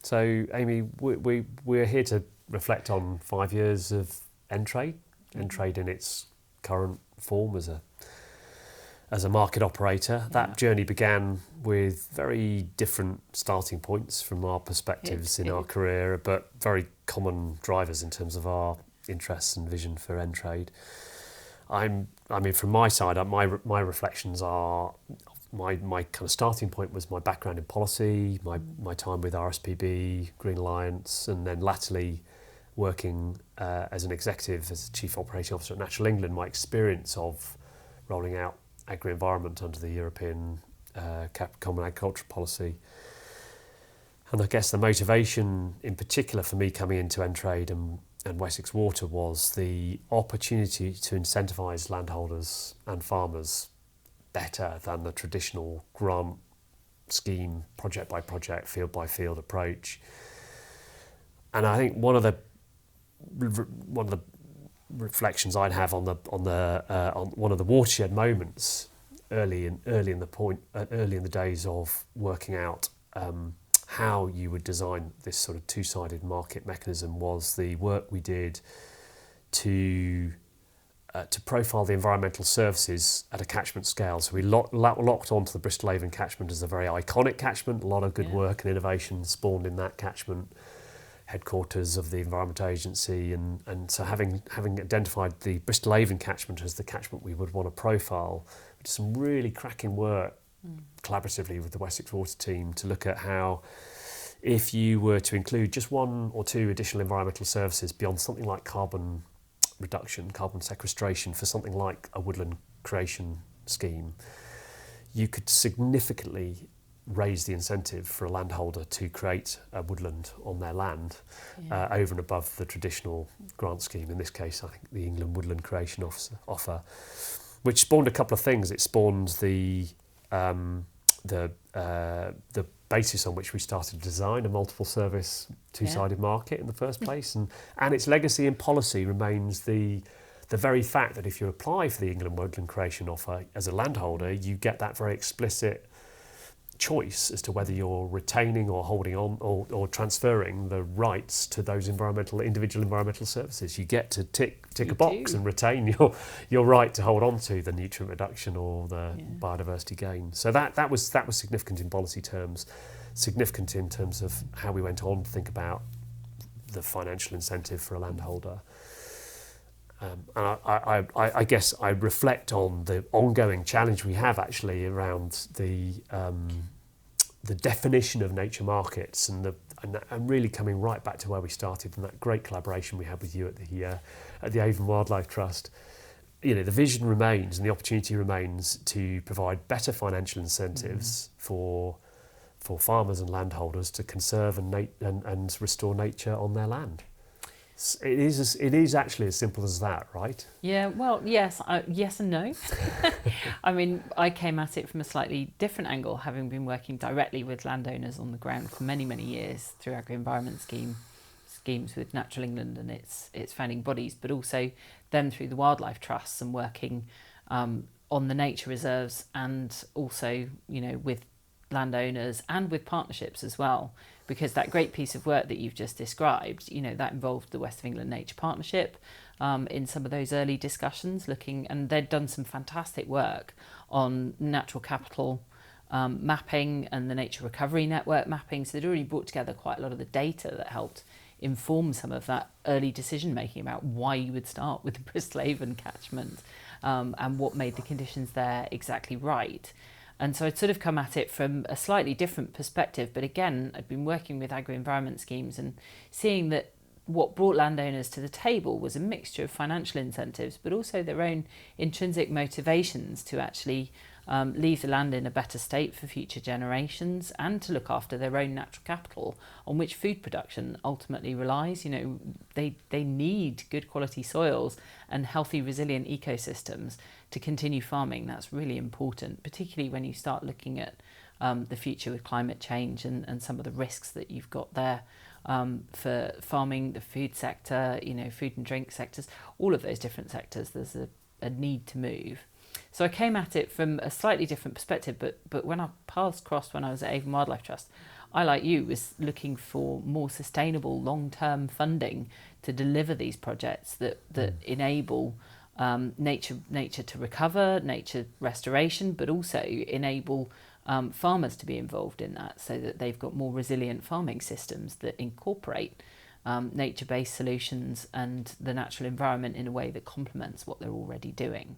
So, Amy, we're here to reflect on 5 years of EnTrade, EnTrade in its current form as a market operator. That journey began with very different starting points from our perspectives in our career, but very common drivers in terms of our interests and vision for EnTrade. From my side, my reflections are my kind of starting point was my background in policy, my time with RSPB, Green Alliance, and then latterly working as an executive, as a Chief Operating Officer at Natural England. My experience of rolling out agri-environment under the European Common Agricultural Policy. And I guess the motivation in particular for me coming into EnTrade and Wessex Water was the opportunity to incentivise landholders and farmers better than the traditional grant scheme, project by project, field by field approach. And I think one of the reflections I'd have on one of the watershed moments early in the days of working out how you would design this sort of two-sided market mechanism was the work we did to profile the environmental services at a catchment scale. So we locked onto the Bristol Avon catchment as a very iconic catchment. A lot of good work and innovation spawned in that catchment, headquarters of the Environment Agency, and so having identified the Bristol Avon catchment as the catchment we would want to profile, we did some really cracking work collaboratively with the Wessex Water team to look at how, if you were to include just one or two additional environmental services beyond something like carbon reduction, carbon sequestration, for something like a woodland creation scheme, you could significantly raise the incentive for a landholder to create a woodland on their land over and above the traditional grant scheme. In this case, I think the England Woodland Creation Offer, which spawned a couple of things. It spawned the basis on which we started to design a multiple service two-sided market in the first place, and its legacy in policy remains the very fact that if you apply for the England Woodland Creation Offer as a landholder, you get that very explicit choice as to whether you're retaining or holding on or transferring the rights to those individual environmental services. You get to tick a box and retain your right to hold on to the nutrient reduction or the biodiversity gain. So that was significant in policy terms, significant in terms of how we went on to think about the financial incentive for a landholder. And I guess I reflect on the ongoing challenge we have actually around the definition of nature markets and really coming right back to where we started and that great collaboration we had with you at the Avon Wildlife Trust. The vision remains and the opportunity remains to provide better financial incentives for farmers and landholders to conserve and restore nature on their land. It is actually as simple as that, right? Yeah, well, yes and no. I mean, I came at it from a slightly different angle, having been working directly with landowners on the ground for many, many years through agri-environment schemes with Natural England and its founding bodies, but also then through the wildlife trusts and working on the nature reserves, and also, with landowners and with partnerships as well, because that great piece of work that you've just described, that involved the West of England Nature Partnership in some of those early discussions, and they'd done some fantastic work on natural capital mapping and the nature recovery network mapping. So they'd already brought together quite a lot of the data that helped inform some of that early decision making about why you would start with the Bristol Avon catchment and what made the conditions there exactly right. And so I'd sort of come at it from a slightly different perspective, but again, I'd been working with agri-environment schemes and seeing that what brought landowners to the table was a mixture of financial incentives, but also their own intrinsic motivations to actually leave the land in a better state for future generations and to look after their own natural capital on which food production ultimately relies. They need good quality soils and healthy, resilient ecosystems to continue farming. That's really important, particularly when you start looking at the future with climate change and some of the risks that you've got there for farming, the food sector, food and drink sectors, all of those different sectors. There's a need to move. So I came at it from a slightly different perspective, but when our paths crossed when I was at Avon Wildlife Trust, I, like you, was looking for more sustainable long-term funding to deliver these projects that enable nature to recover, nature restoration, but also enable farmers to be involved in that, so that they've got more resilient farming systems that incorporate nature-based solutions and the natural environment in a way that complements what they're already doing.